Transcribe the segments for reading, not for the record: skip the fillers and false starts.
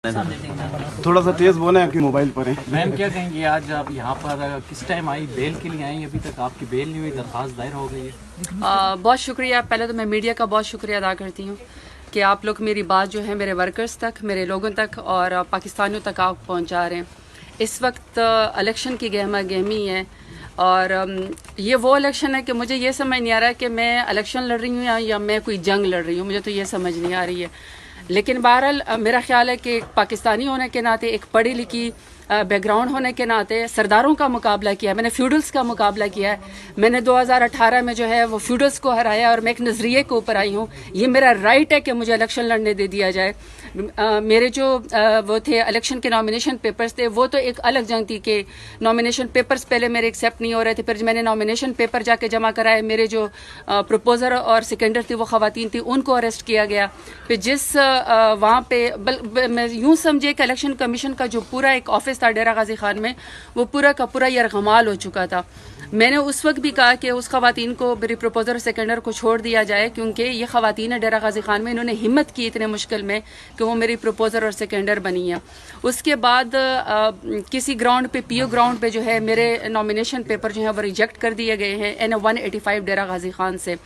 थोड़ा सा तेज बोले आपकी मोबाइल पर है। मैम क्या कहेंगी, आज आप यहाँ पर किस टाइम आई, बेल के लिए आई? अभी तक आपकी बेल नहीं हुई, दरख्वास्त दायर हो गई है। बहुत शुक्रिया। पहले तो मैं मीडिया का बहुत शुक्रिया अदा करती हूँ कि आप लोग मेरी बात जो है मेरे वर्कर्स तक, मेरे लोगों तक और पाकिस्तानियों तक आप पहुँचा रहे हैं। इस वक्त इलेक्शन की गहमा गहमी है और ये वो इलेक्शन है कि मुझे ये समझ नहीं आ रहा है कि मैं इलेक्शन लड़ रही हूँ या मैं कोई जंग लड़ रही हूँ, मुझे तो ये समझ नहीं आ रही है। लेकिन बहरहाल मेरा ख्याल है कि एक पाकिस्तानी होने के नाते, एक पढ़ी लिखी बैकग्राउंड होने के नाते सरदारों का मुकाबला किया, मैंने फ्यूडल्स का मुकाबला किया है। मैंने 2018 में जो है वो फ्यूडल्स को हराया और मैं एक नज़रिए के ऊपर आई हूँ। ये मेरा राइट है कि मुझे इलेक्शन लड़ने दे दिया जाए। मेरे जो वो थे इलेक्शन के नॉमिनेशन पेपर्स थे, वो तो एक अलग जंग थी कि नॉमिनेशन पेपर्स पहले मेरे एक्सेप्ट नहीं हो रहे थे। फिर मैंने नॉमिनेशन पेपर जाके जमा कराए, मेरे जो प्रपोजर और सेकेंडर थी वो ख़वातीन थी, उनको अरेस्ट किया गया। फिर जिस वहाँ पे मैं यूँ समझे कि इलेक्शन कमीशन का जो पूरा एक ऑफिस था डेरा गाजी खान में, वो पूरा का पूरा यरगमाल हो चुका था। मैंने उस वक्त भी कहा कि उस ख़वातीन को, मेरी प्रपोजर और सेकेंडर को छोड़ दिया जाए, क्योंकि ये ख़वातीन है डेरा गाजी खान में, इन्होंने हिम्मत की इतने मुश्किल में कि वो मेरी प्रपोजर और सेकेंडर बनी है। उसके बाद किसी ग्राउंड पे, पीओ ग्राउंड पे जो है मेरे नॉमिनेशन पेपर जो है वो रिजेक्ट कर दिए गए हैं NA 185 डेरा गाजी खान से।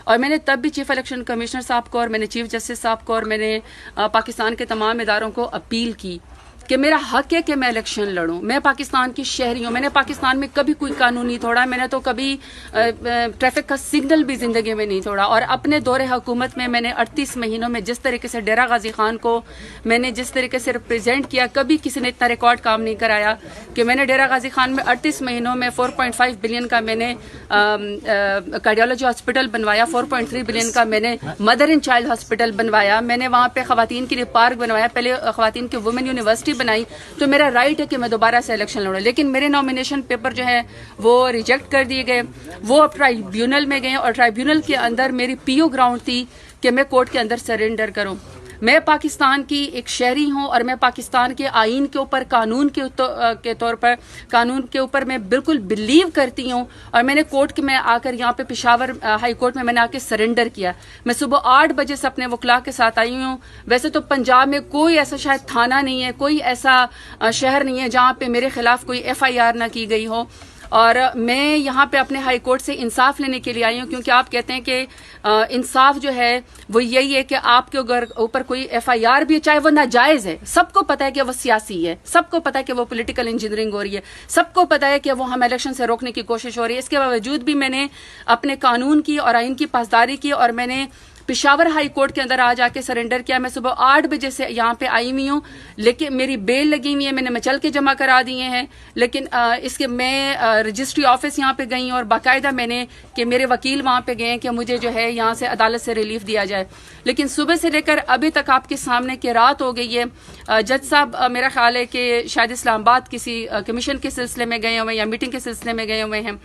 और मैंने तब भी चीफ इलेक्शन कमिश्नर साहब को और मैंने चीफ जस्टिस साहब को और मैंने पाकिस्तान के तमाम इदारों को अपील की कि मेरा हक है कि मैं इलेक्शन लड़ूं। मैं पाकिस्तान की शहरी हूँ, मैंने पाकिस्तान में कभी कोई कानून नहीं तोड़ा, मैंने तो कभी ट्रैफिक का सिग्नल भी ज़िंदगी में नहीं तोड़ा। और अपने दौरे हुकूमत में मैंने 38 महीनों में जिस तरीके से डेरा गाजी खान को मैंने जिस तरीके से रिप्रेजेंट किया, कभी किसी ने इतना रिकॉर्ड काम नहीं कराया कि मैंने डेरा गाजी खान में 38 महीनों में 4.5 बिलियन का मैंने कार्डियोलॉजी हॉस्पिटल बनवाया, 4.3 बिलियन का मैंने मदर एंड चाइल्ड हॉस्पिटल बनवाया, मैंने वहाँ पे ख़वातीन के लिए पार्क बनवाया, पहले ख़वातीन की वुमेन यूनिवर्सिटी बनाई। तो मेरा राइट है कि मैं दोबारा से इलेक्शन लड़ूं। लेकिन मेरे नॉमिनेशन पेपर जो है वो रिजेक्ट कर दिए गए, वो अब ट्राइब्यूनल में गए और ट्राइब्यूनल के अंदर मेरी पीओ ग्राउंड थी कि मैं कोर्ट के अंदर सरेंडर करूं। मैं पाकिस्तान की एक शहरी हूं और मैं पाकिस्तान के आइन के ऊपर, कानून के तौर पर, कानून के ऊपर मैं बिल्कुल बिलीव करती हूं। और मैंने कोर्ट में आकर, यहाँ पे पेशावर हाई कोर्ट में मैंने आके सरेंडर किया। मैं सुबह 8 बजे से अपने वकला के साथ आई हूँ। वैसे तो पंजाब में कोई ऐसा शायद थाना नहीं है, कोई ऐसा शहर नहीं है जहाँ पे मेरे खिलाफ कोई FIR ना की गई हो। और मैं यहाँ पे अपने हाई कोर्ट से इंसाफ लेने के लिए आई हूँ, क्योंकि आप कहते हैं कि इंसाफ जो है वो यही है कि आपके ऊपर कोई FIR भी, चाहे वो नाजायज़ है, सबको पता है कि वो सियासी है, सबको पता है कि वो पॉलिटिकल इंजीनियरिंग हो रही है, सबको पता है कि वो हम इलेक्शन से रोकने की कोशिश हो रही है। इसके बावजूद भी मैंने अपने कानून की और आइन की पासदारी की और मैंने पेशावर हाई कोर्ट के अंदर आज आके सरेंडर किया। मैं सुबह 8 बजे से यहाँ पे आई हुई हूँ, लेकिन मेरी बेल लगी हुई है, मैंने मचल के जमा करा दिए हैं। लेकिन इसके मैं रजिस्ट्री ऑफिस यहाँ पे गई और बाकायदा मैंने कि मेरे वकील वहाँ पे गए कि मुझे जो है यहाँ से अदालत से रिलीफ दिया जाए। लेकिन सुबह से लेकर अभी तक आपके सामने कि रात हो गई है। जज साहब मेरा ख्याल है कि शायद इस्लामाबाद किसी कमीशन के सिलसिले में गए हुए हैं या मीटिंग के सिलसिले में गए हुए हैं।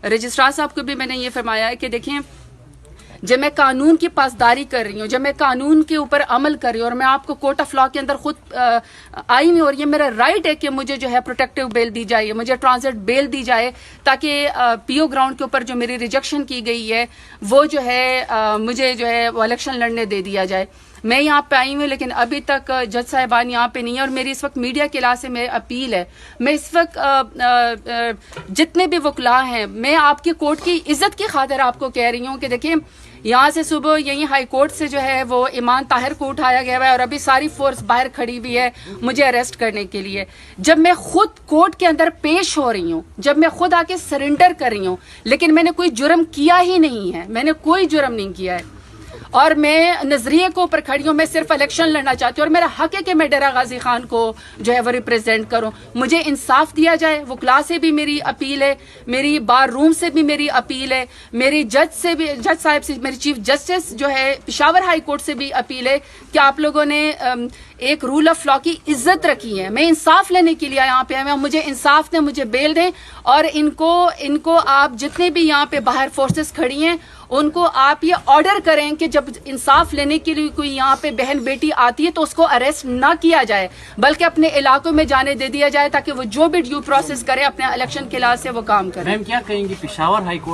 रजिस्ट्रार साहब को भी मैंने ये फरमाया है कि देखें, जब मैं कानून की पासदारी कर रही हूँ, जब मैं कानून के ऊपर अमल कर रही हूँ और मैं आपको कोर्ट ऑफ लॉ के अंदर खुद आई हुई, और ये मेरा राइट है कि मुझे जो है प्रोटेक्टिव बेल दी जाए, मुझे ट्रांजिट बेल दी जाए, ताकि पीओ ग्राउंड के ऊपर जो मेरी रिजेक्शन की गई है वो जो है मुझे जो है वो इलेक्शन लड़ने दे दिया जाए। मैं यहाँ पे आई हूँ, लेकिन अभी तक जज साहिबान यहाँ पे नहीं है। और मेरी इस वक्त मीडिया के इलाके से मेरी अपील है, मैं इस वक्त जितने भी वकला हैं, मैं आपकी कोर्ट की इज्जत की खातिर आपको कह रही हूँ कि देखिए, यहाँ से सुबह यही हाई कोर्ट से जो है वो ईमान ताहिर को उठाया गया है और अभी सारी फोर्स बाहर खड़ी हुई है मुझे अरेस्ट करने के लिए। जब मैं खुद कोर्ट के अंदर पेश हो रही हूँ, जब मैं खुद आके सरेंडर कर रही हूँ, लेकिन मैंने कोई जुर्म किया ही नहीं है, मैंने कोई जुर्म नहीं किया है और मैं नजरिए को ऊपर खड़ी हूँ। मैं सिर्फ इलेक्शन लड़ना चाहती हूँ और मेरा हक है कि मैं डेरा गाजी खान को जो है वो रिप्रेजेंट करूँ। मुझे इंसाफ दिया जाए। वकला से भी मेरी अपील है, मेरी बार रूम से भी मेरी अपील है, मेरी जज से भी, जज साहब से, मेरी चीफ जस्टिस जो है पेशावर हाई कोर्ट से भी अपील है कि आप लोगों ने एक रूल ऑफ लॉ की इज्जत रखी है। मैं इंसाफ लेने के लिए यहाँ पे आया, मुझे इंसाफ दें, मुझे बेल दें। और इनको आप जितने भी यहाँ पे बाहर फोर्सेस खड़ी हैं उनको आप ये ऑर्डर करें कि जब इंसाफ लेने के लिए कोई यहाँ पे बहन बेटी आती है तो उसको अरेस्ट ना किया जाए, बल्कि अपने इलाकों में जाने दे दिया जाए, ताकि वो जो भी ड्यू प्रोसेस करे अपने इलेक्शन के लिहाज से वो काम करे। मैम क्या कहेंगी, पेशावर हाई कोर्ट